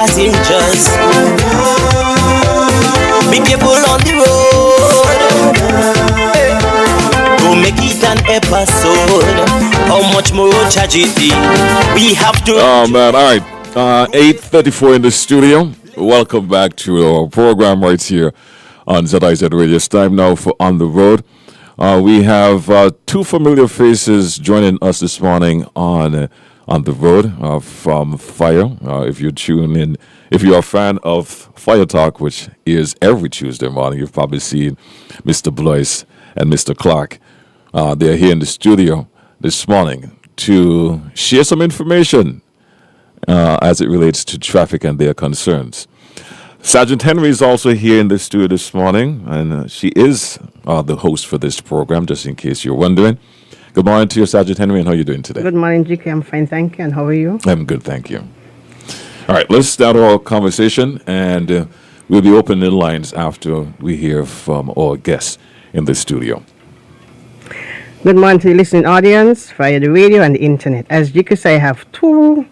Passengers, be careful on the road. Don't make it an episode. How much more tragedy we have to. Oh man, all right. 8:34 in the studio. Welcome back to our program right here on ZIZ Radio. It's time now for On the Road. We have two familiar faces joining us this morning on the road from Fire. If you tune in, if you're a fan of Fire Talk, which is every Tuesday morning, you've probably seen Mr. Blois and Mr. Clark. They're here in the studio this morning to share some information as it relates to traffic and their concerns. Sergeant Henry is also here in the studio this morning, and she is the host for this program, just in case you're wondering. Good morning to you, Sergeant Henry, and how are you doing today? Good morning, GK. I'm fine, thank you. And how are you? I'm good, thank you. All right, let's start our conversation, and we'll be opening the lines after we hear from our guests in the studio. Good morning to the listening audience via the radio and the internet. As GK said, I have two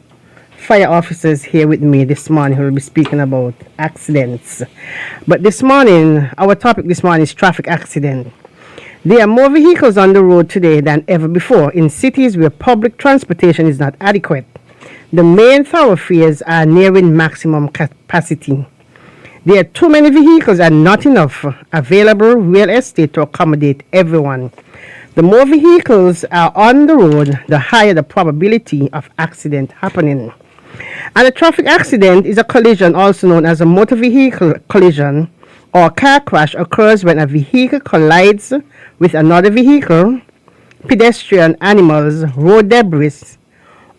fire officers here with me this morning who will be speaking about accidents. But this morning, our topic this morning is traffic accident. There are more vehicles on the road today than ever before in cities where public transportation is not adequate. The main thoroughfares are nearing maximum capacity. There are too many vehicles and not enough available real estate to accommodate everyone. The more vehicles are on the road, the higher the probability of accident happening. And a traffic accident is a collision, also known as a motor vehicle collision or car crash, occurs when a vehicle collides with another vehicle, pedestrian, animals, road debris,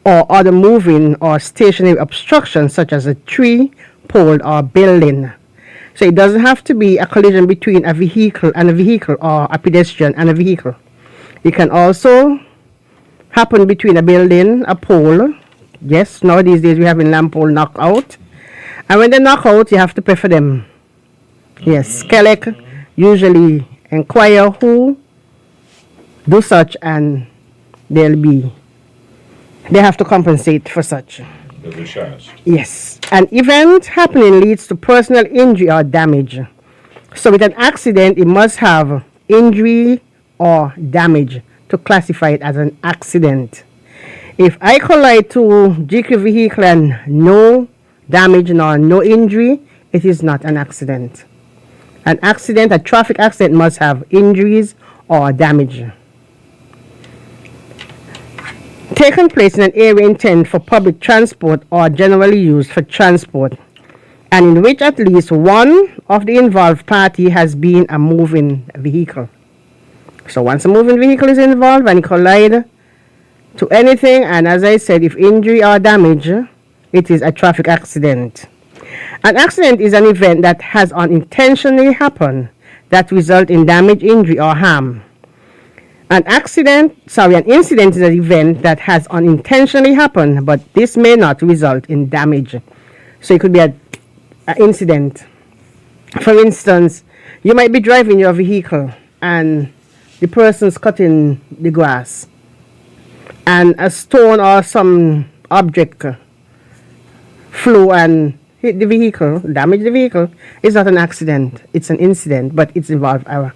or other moving or stationary obstructions such as a tree, pole, or building. So it doesn't have to be a collision between a vehicle and a vehicle or a pedestrian and a vehicle. It can also happen between a building, a pole. Yes, nowadays we have a lamp pole knock out. And when they knock out, you have to pay for them. Yes, Kelec usually inquire who do such, and they have to compensate for such. Yes, an event happening leads to personal injury or damage. So with an accident, it must have injury or damage to classify it as an accident. If I collide to GQ vehicle and no damage nor no injury, it is not an accident. An accident, a traffic accident, must have injuries or damage. Taken place in an area intended for public transport or generally used for transport, and in which at least one of the involved party has been a moving vehicle. So once a moving vehicle is involved and collide to anything, and as I said, if injury or damage, it is a traffic accident. An accident is an event that has unintentionally happened that result in damage, injury, or harm. An incident is an event that has unintentionally happened, but this may not result in damage. So it could be an incident. For instance, you might be driving your vehicle and the person's cutting the grass, and a stone or some object flew and hit the vehicle, damage the vehicle. It's not an accident, it's an incident, but it's involved our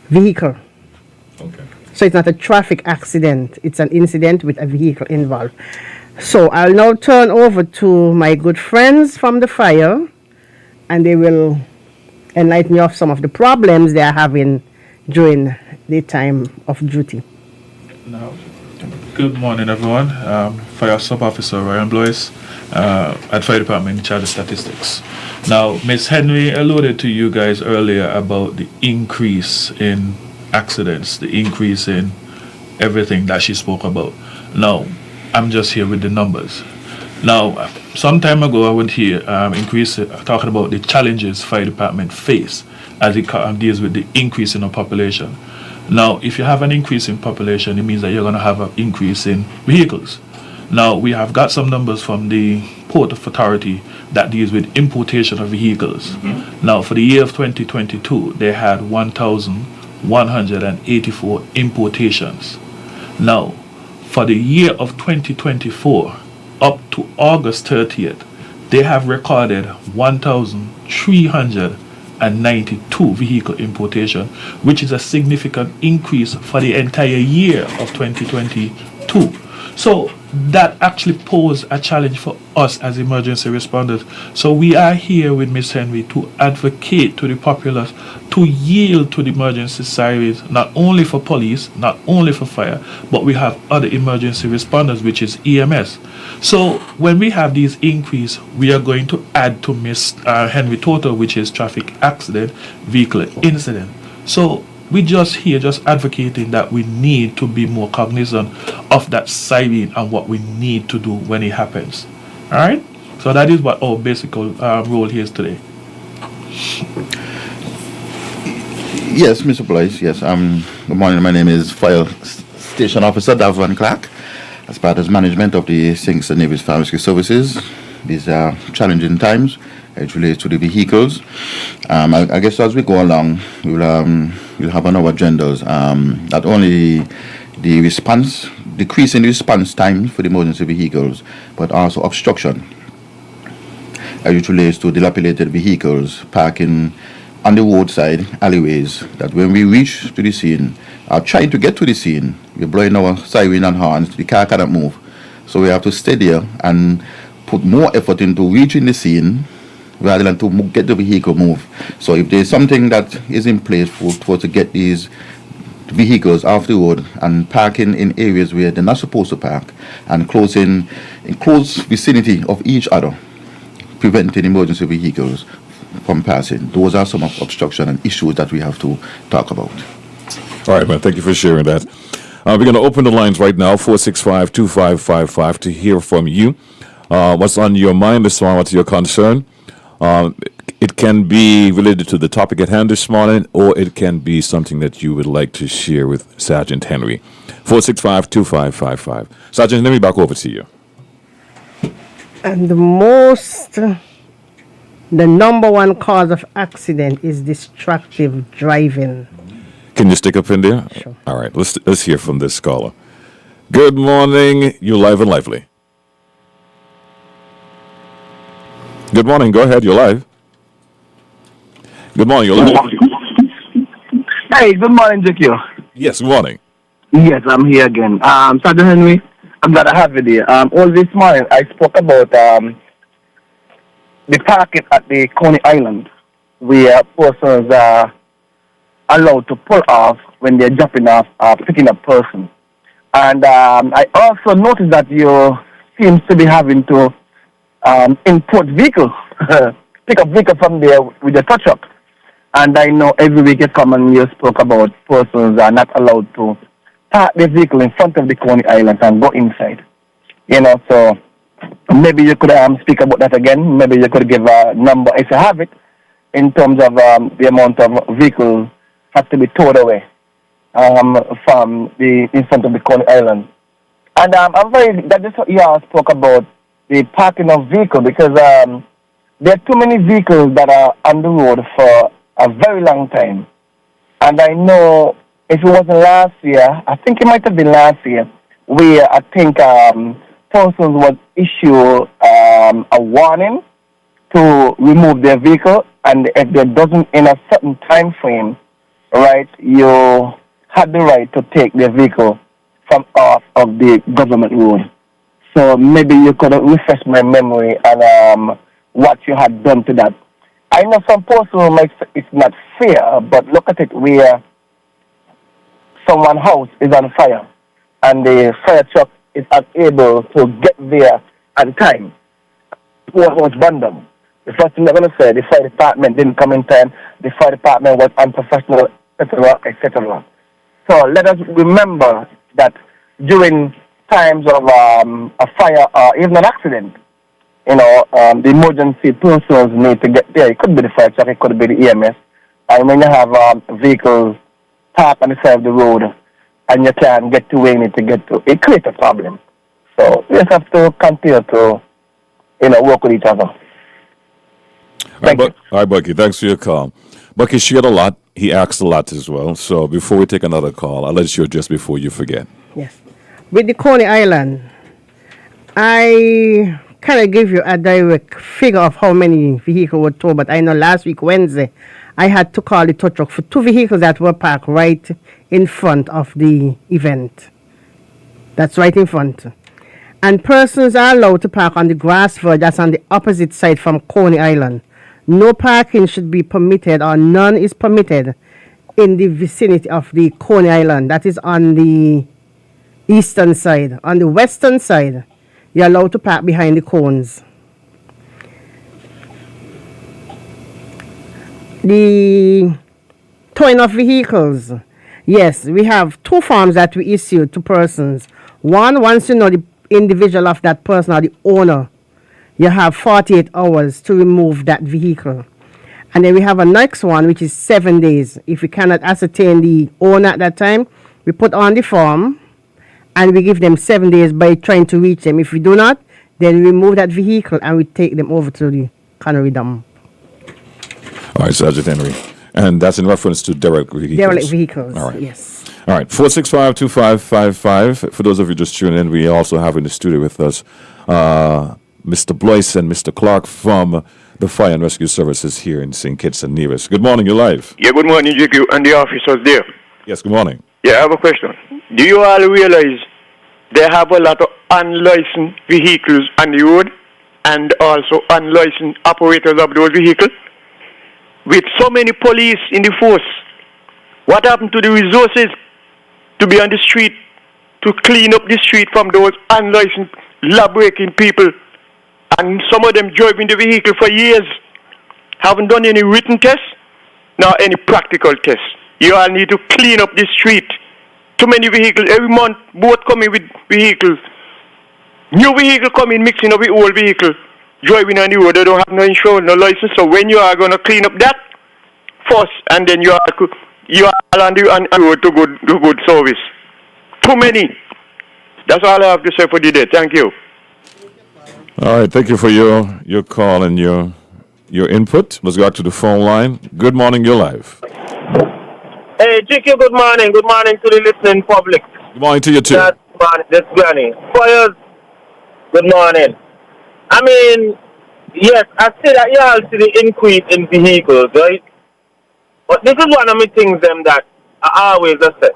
vehicle. Okay. So it's not a traffic accident, it's an incident with a vehicle involved. So I'll now turn over to my good friends from the fire, and they will enlighten you of some of the problems they are having during the time of duty. Now, good morning, everyone. Fire Sub Officer Ryan Blois at Fire Department in charge of statistics. Now, Ms. Henry alluded to you guys earlier about the increase in accidents, the increase in everything that she spoke about. Now, I'm just here with the numbers. Now, some time ago, I went here talking about the challenges Fire Department face as it deals with the increase in the population. Now, if you have an increase in population, it means that you're going to have an increase in vehicles. Now, we have got some numbers from the Port Authority that deals with importation of vehicles. Now, for the year of 2022, they had 1,184 importations. Now, for the year of 2024, up to August 30th, they have recorded 1,392 vehicle importation, which is a significant increase for the entire year of 2022. So that actually posed a challenge for us as emergency responders. So we are here with Miss Henry to advocate to the populace to yield to the emergency sirens, not only for police, not only for fire, but we have other emergency responders, which is EMS. So when we have these increase, we are going to add to Miss Henry total, which is traffic accident, vehicle incident. So we just here just advocating that we need to be more cognizant of that siren and what we need to do when it happens. All right. So that is what our basic role here is today. Yes, Mr. Blaise. Yes. Good morning. My name is Fire Station Officer Davon Clark. As part of management of the St. Nevis Fire Rescue Services, these are challenging times. It relates to the vehicles. I guess as we go along, we'll have on our agendas not only the response, decrease in the response time for the emergency vehicles, but also obstruction as it relates to dilapidated vehicles parking on the roadside alleyways. That when we reach to the scene, trying to get to the scene, we're blowing our siren and horns, the car cannot move. So we have to stay there and put more effort into reaching the scene rather than to get the vehicle moved. So if there's something that is in place for to get these vehicles off the road and parking in areas where they're not supposed to park and closing in close vicinity of each other, preventing emergency vehicles from passing. Those are some of obstruction and issues that we have to talk about. All right, man. Thank you for sharing that. We're going to open the lines right now, 465-2555, to hear from you. What's on your mind this morning? What's your concern? It can be related to the topic at hand this morning, or it can be something that you would like to share with Sergeant Henry. 465-2555. Sergeant Henry, back over to you. And the number one cause of accident is distracted driving. Can you stick up in there? Sure. All right, let's hear from this caller. Good morning. You're live and lively. Good morning. Go ahead. You're live. Good morning. You're live. Hey, good morning, JQ. Yes, good morning. Yes, I'm here again. Sergeant Henry, I'm glad I have you there. All this morning, I spoke about the parking at the Coney Island, where persons are allowed to pull off when they're dropping off or picking up person. And I also noticed that you seem to be having to import vehicles, pick up vehicle from there with the touch up. And I know every week you come and you spoke about persons are not allowed to park their vehicle in front of the Coney Island and go inside. You know, so maybe you could speak about that again. Maybe you could give a number if you have it in terms of the amount of vehicles have to be towed away from the in front of the Coney Island. And I'm very that is what you all spoke about the parking of vehicles, because there are too many vehicles that are on the road for a very long time. And I know if it wasn't last year, I think it might have been last year, where I think persons would issue a warning to remove their vehicle, and if they doesn't in a certain time frame, right, you had the right to take their vehicle from off of the government road. So maybe you could refresh my memory on what you had done to that. I know some persons might say it's not fair, but look at it where someone's house is on fire and the fire truck is unable to get there on time. What was random? The first thing they're going to say, the fire department didn't come in time, the fire department was unprofessional, etc., etc. So let us remember that during times of a fire or even an accident, you know, the emergency persons need to get there. It could be the fire truck, it could be the EMS. And when you have vehicles parked on the side of the road and you can't get to where you need to get to, it creates a problem. So we just have to continue to, you know, work with each other. All right, Bucky, thanks for your call. Bucky shared a lot. He asked a lot as well. So before we take another call, I'll let you address before you forget. Yes. With the Coney Island, I Can I give you a direct figure of how many vehicles were towed? But I know last week, Wednesday, I had to call the tow truck for 2 vehicles that were parked right in front of the event. That's right in front. And persons are allowed to park on the grass verge that's on the opposite side from Coney Island. No parking should be permitted, or none is permitted in the vicinity of the Coney Island. That is on the eastern side. On the western side, you're allowed to park behind the cones. The towing of vehicles. Yes, we have 2 forms that we issue to persons. One, once you know the individual of that person or the owner, you have 48 hours to remove that vehicle. And then we have a next one, which is 7 days. If we cannot ascertain the owner at that time, we put on the form and we give them 7 days by trying to reach them. If we do not, then we remove that vehicle and we take them over to the cannery dump. All right, Sergeant Henry. And that's in reference to derelict vehicles. Derelict vehicles, All right. yes. All right, 465-2555. For those of you just tuning in, we also have in the studio with us Mr. Blois and Mr. Clark from the Fire and Rescue Services here in St. Kitts and Nevis. Good morning, you're live. Yeah, good morning, GQ, and the officers there. Yes, good morning. Yeah, I have a question. Do you all realize they have a lot of unlicensed vehicles on the road and also unlicensed operators of those vehicles? With so many police in the force, what happened to the resources to be on the street to clean up the street from those unlicensed law-breaking people? And some of them driving the vehicle for years, haven't done any written tests, nor any practical tests. You all need to clean up the street. Too many vehicles every month, both coming with vehicles. New vehicle coming, mixing up with old vehicle, driving on the road. They don't have no insurance, no license. So when you are going to clean up that first, and then you are on the road to good service. Too many. That's all I have to say for the day. Thank you. All right, thank you for your call and your input. Let's go back to the phone line. Good morning, you're live. Hey, GQ, good morning. Good morning to the listening public. Good morning to you too. Good morning, this Granny. Fires, good morning. I mean, yes, I see that you all see the increase in vehicles, right? But this is one of the things that I always say.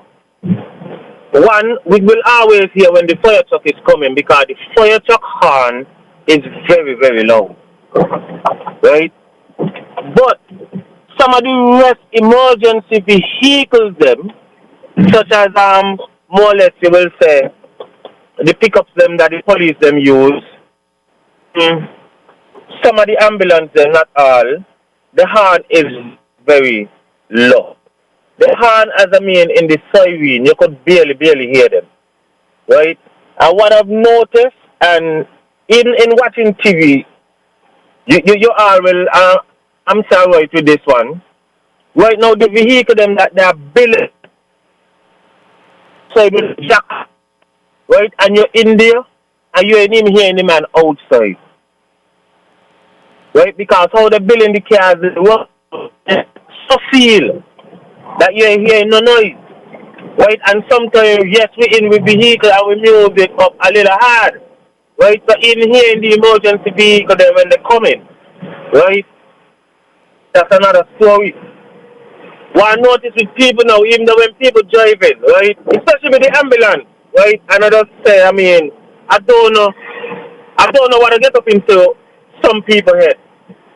One, we will always hear when the fire truck is coming because the fire truck horn is very, very loud. Right? But some of the rest emergency vehicles such as more or less you will say the pickups that the police use, some of the ambulance not all, the horn is very low. The horn, as I mean, in the siren, you could barely hear them, right? And what I've noticed, and in watching TV, you all will, I'm sorry with this one. Right now, the vehicle that they are building, so it will jack, right? And you're in there, and you ain't even hearing the man outside, right? Because how they're building the cars, so feel that you're hearing no noise, right? And sometimes, yes, we're in with vehicle and we music up a little hard, right? So in hearing the emergency vehicle then when they're coming, right? That's another story. What I notice with people now, even though when people driving, right? Especially with the ambulance, right? And I just say, I mean, I don't know what to get up into some people head,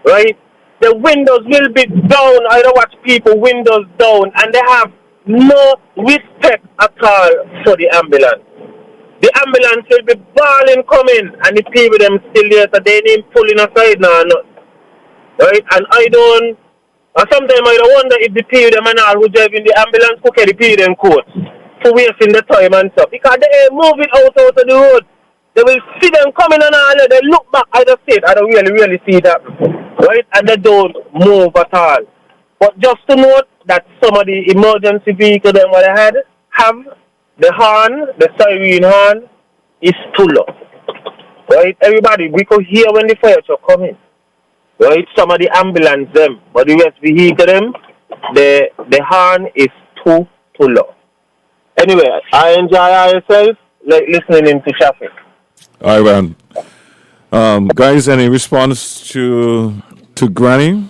right? The windows will be down. I don't watch people windows down, and they have no respect at all for the ambulance. The ambulance will be bawling coming, and the people them still there, so they ain't pulling aside now, right? And sometimes I wonder if the people them and all who drive in the ambulance could carry the people them coats for wasting the time and stuff, because they ain't moving out of the road. They will see them coming and all, they look back, I don't see it, I don't really see that. Right? And they don't move at all. But just to note that some of the emergency vehicles that they have the horn, the siren horn, is too low. Right? Everybody, we could hear when the fire truck come in. Right? Some of the ambulance but the rest vehicle the horn is too low. Anyway, I enjoy ourselves like listening into traffic. All right, man. Guys, any response to Granny?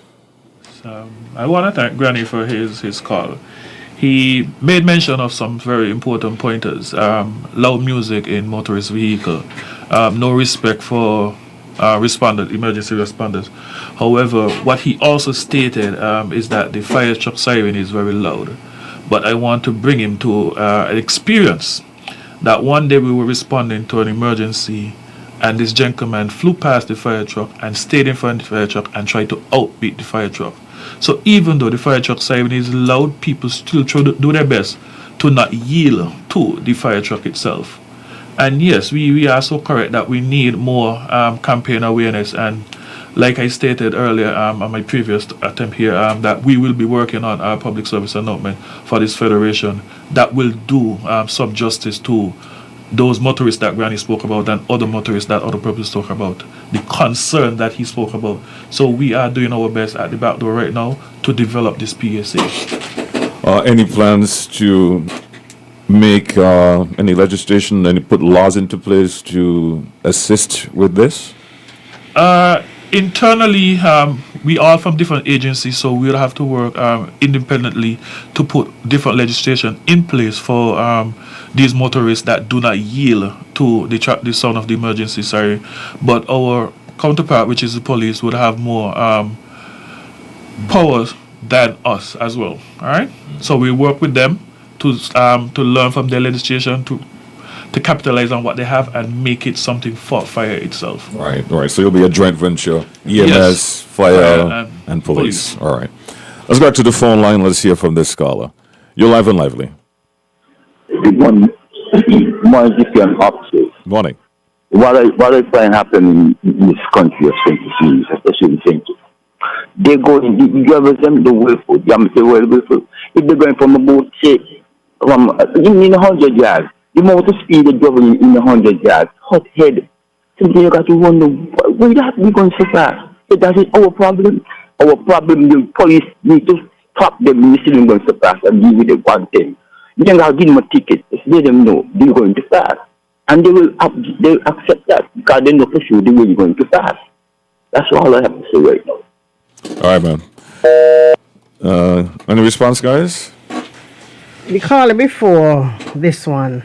I want to thank Granny for his call. He made mention of some very important pointers. Loud music in motorist vehicle. No respect for emergency responders. However, what he also stated is that the fire truck siren is very loud. But I want to bring him to an experience that one day we were responding to an emergency and this gentleman flew past the fire truck and stayed in front of the fire truck and tried to outbeat the fire truck. So even though the fire truck siren is loud, people still try to do their best to not yield to the fire truck itself. And yes, we are so correct that we need more campaign awareness. And like I stated earlier on my previous attempt here, that we will be working on our public service announcement for this federation that will do some justice to those motorists that Granny spoke about and other motorists that other people spoke about, the concern that he spoke about. So we are doing our best at the back door right now to develop this PSA. Any plans to make any legislation and put laws into place to assist with this? Internally, we are from different agencies, so we'll have to work independently to put different legislation in place for these motorists that do not yield to the sound of the emergency siren. But our counterpart, which is the police, would have more powers than us as well. All right. So we work with them to learn from their legislation to capitalize on what they have and make it something for fire itself. Right. So you'll be a joint venture, EMS, Yes. fire, and police. All right. Let's go back to the phone line. Let's hear from this caller. You're live and lively. Good morning. Morning, officers. Morning. What I find happening in this country of St. especially in St. They go in, the government, the willful, if they're going from about, say, from in 100 yards, the amount of speed they're traveling in 100 yards, hot head. Something you got to wonder, why that we going so fast? So that is our problem. Our problem, the police need to stop them listening going so fast and give them one thing. You don't have to give them a ticket. Just let them know they're going too fast. And they'll accept that because they know for sure they're really going too fast. That's all I have to say right now. All right, man. Any response, guys? The caller before this one,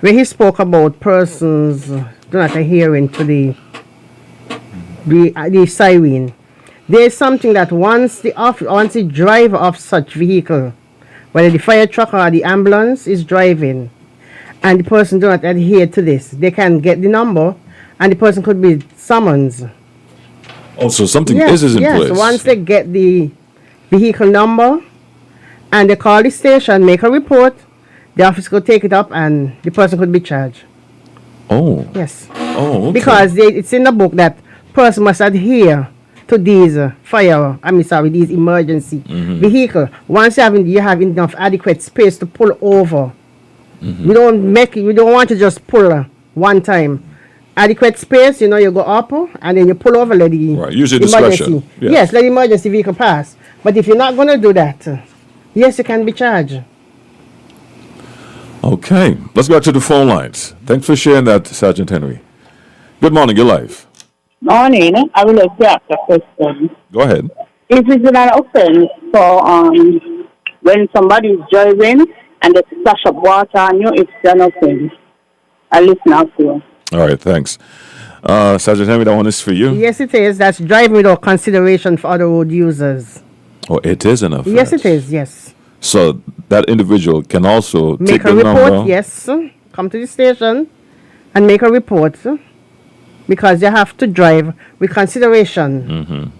where he spoke about persons do not adhering to the siren. There is something that once the driver of such vehicle, whether the fire truck or the ambulance is driving, and the person do not adhere to this, they can get the number, and the person could be summoned. Also, something is in place. Yes, once they get the vehicle number, and they call the station, make a report, the officer could take it up and the person could be charged. Oh. Yes. Oh, okay. Because it's in the book that person must adhere to these these emergency vehicle. Once you have enough adequate space to pull over. We don't want to just pull one time. Adequate space, you go up and then you pull over, let the right. Usually emergency. discretion. Yes, let the emergency vehicle pass. But if you're not going to do that, yes, you can be charged. Okay, let's go back to the phone lines. Thanks for sharing that, Sergeant Henry. Good morning, you're live. Morning. I would like to ask a question. Go ahead. Is it an offense for when somebody is driving and they splash up water on you? It's an offense. I listen out to you. All right, thanks. Sergeant Henry, that one is for you. Yes, it is. That's driving without consideration for other road users. Oh, it is an offense. Yes, it is. Yes. So that individual can also Make take a the report. number. Yes. Come to the station and make a report because you have to drive with consideration.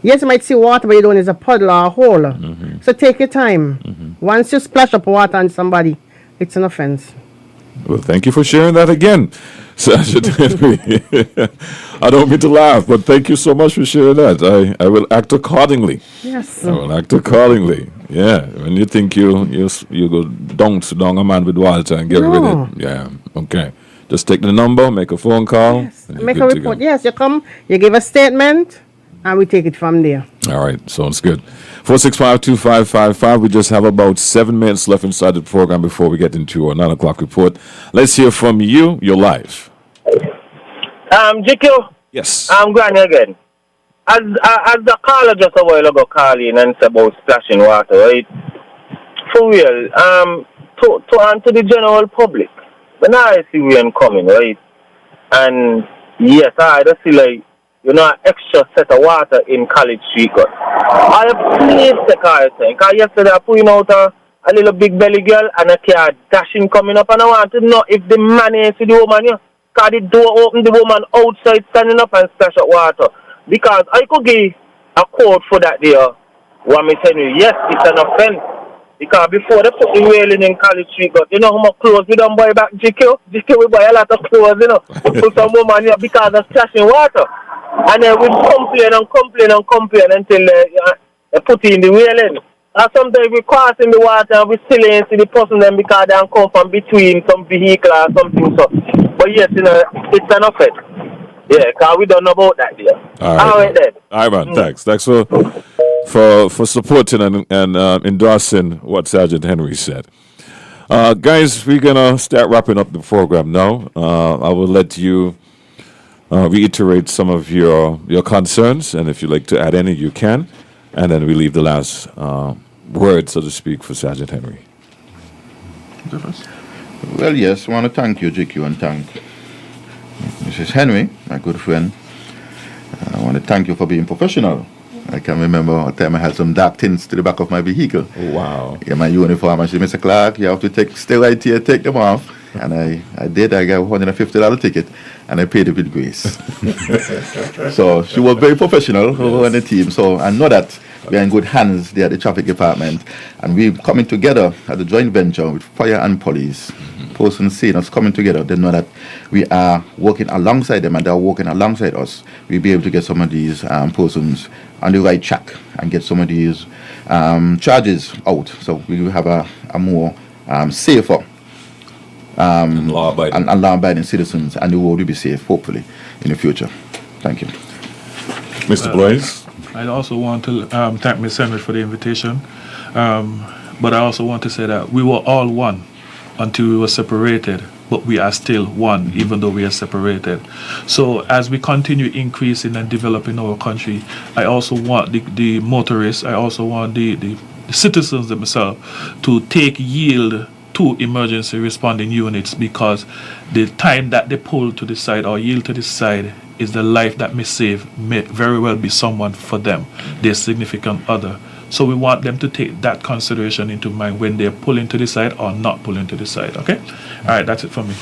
Yes, you might see water, but you don't know it's a puddle or a hole. So take your time. Once you splash up water on somebody, it's an offense. Well, thank you for sharing that again, Sergeant Henry. I don't mean to laugh, but thank you so much for sharing that. I will act accordingly. Yes. I will act accordingly. Yeah. When you think you go down a man with water and get rid of it. Yeah. Okay. Just take the number, make a phone call. Yes. Make a report. Yes, you come, you give a statement, and we take it from there. All right, sounds good. 465-2555. We just have about 7 minutes left inside the program before we get into our 9 o'clock report. Let's hear from you. You're live. GQ. Yes. I'm going again. As the caller just a while ago called in and said about splashing water, right? For real, to the general public, when I see rain coming, right? And yes, I just see like, an extra set of water in College Street. I please take our thing. Because yesterday I put out a little big belly girl and a car dashing coming up, and I want to know if the man is the woman, because the door open, the woman outside standing up and splash up water. Because I could give a quote for that there. What me telling you, yes, it's an offense. Because before they put the railing in College Street, you know how much clothes we don't buy back GQ? GQ we buy a lot of clothes, for some woman here because of splashing water. And then we complain until they put in the railing. And sometimes we cross in the water and we still ain't see the person then because they come from between some vehicle or something. So, but yes, it's an offense. Yeah, because we don't know about that there. All right then. All right, man. Thanks for supporting and endorsing what Sergeant Henry said. Guys, we're gonna start wrapping up the program now. I will let you reiterate some of your concerns, and if you'd like to add any, you can, and then we leave the last word, so to speak, for Sergeant Henry. Well, yes, I want to thank you, GQ, and thank Mrs. Henry, my good friend. I want to thank you for being professional. I can remember one time I had some dark tints to the back of my vehicle. Oh, wow. Yeah, my uniform. I said, Mr. Clark, you have to stay right here, take them off. And I did. I got a $150 ticket, and I paid it with grace. So she was very professional on the team. So I know that we are in good hands there at the traffic department. And we're coming together as a joint venture with fire and police. Persons seeing us coming together, they know that we are working alongside them and they're working alongside us. We'll be able to get some of these persons on the right track and get some of these charges out. So we will have a more safer and law-abiding citizens, and the world will be safe, hopefully, in the future. Thank you. Mr. Blaise? I also want to thank Ms. Henry for the invitation, but I also want to say that we were all one until we were separated, but we are still one, even though we are separated. So as we continue increasing and developing our country, I also want the motorists, I also want the citizens themselves to take yield to emergency responding units, because the time that they pull to the side or yield to the side is the life that may save, may very well be someone for them, their significant other. So we want them to take that consideration into mind when they're pulling to the side or not pulling to the side, okay? All right, that's it for me.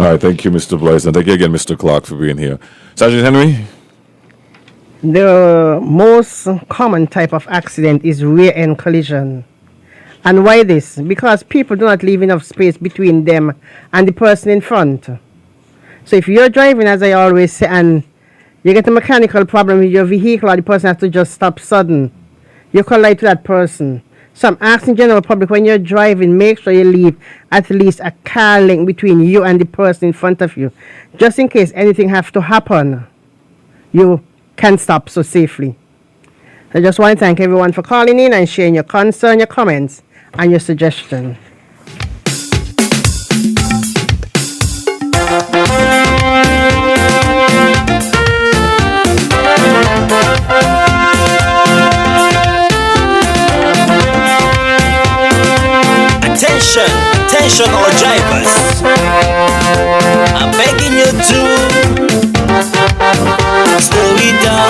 All right, thank you, Mr. Blaise, and thank you again, Mr. Clark, for being here. Sergeant Henry? The most common type of accident is rear-end collision. And why this? Because people do not leave enough space between them and the person in front. So if you're driving, as I always say, and you get a mechanical problem with your vehicle, or the person has to just stop sudden, you collide to that person. So I'm asking general public, when you're driving, make sure you leave at least a car length between you and the person in front of you, just in case anything has to happen. You can stop so safely. I just want to thank everyone for calling in and sharing your concern, your comments, and your suggestion. Attention all drivers, I'm begging you to slow it down.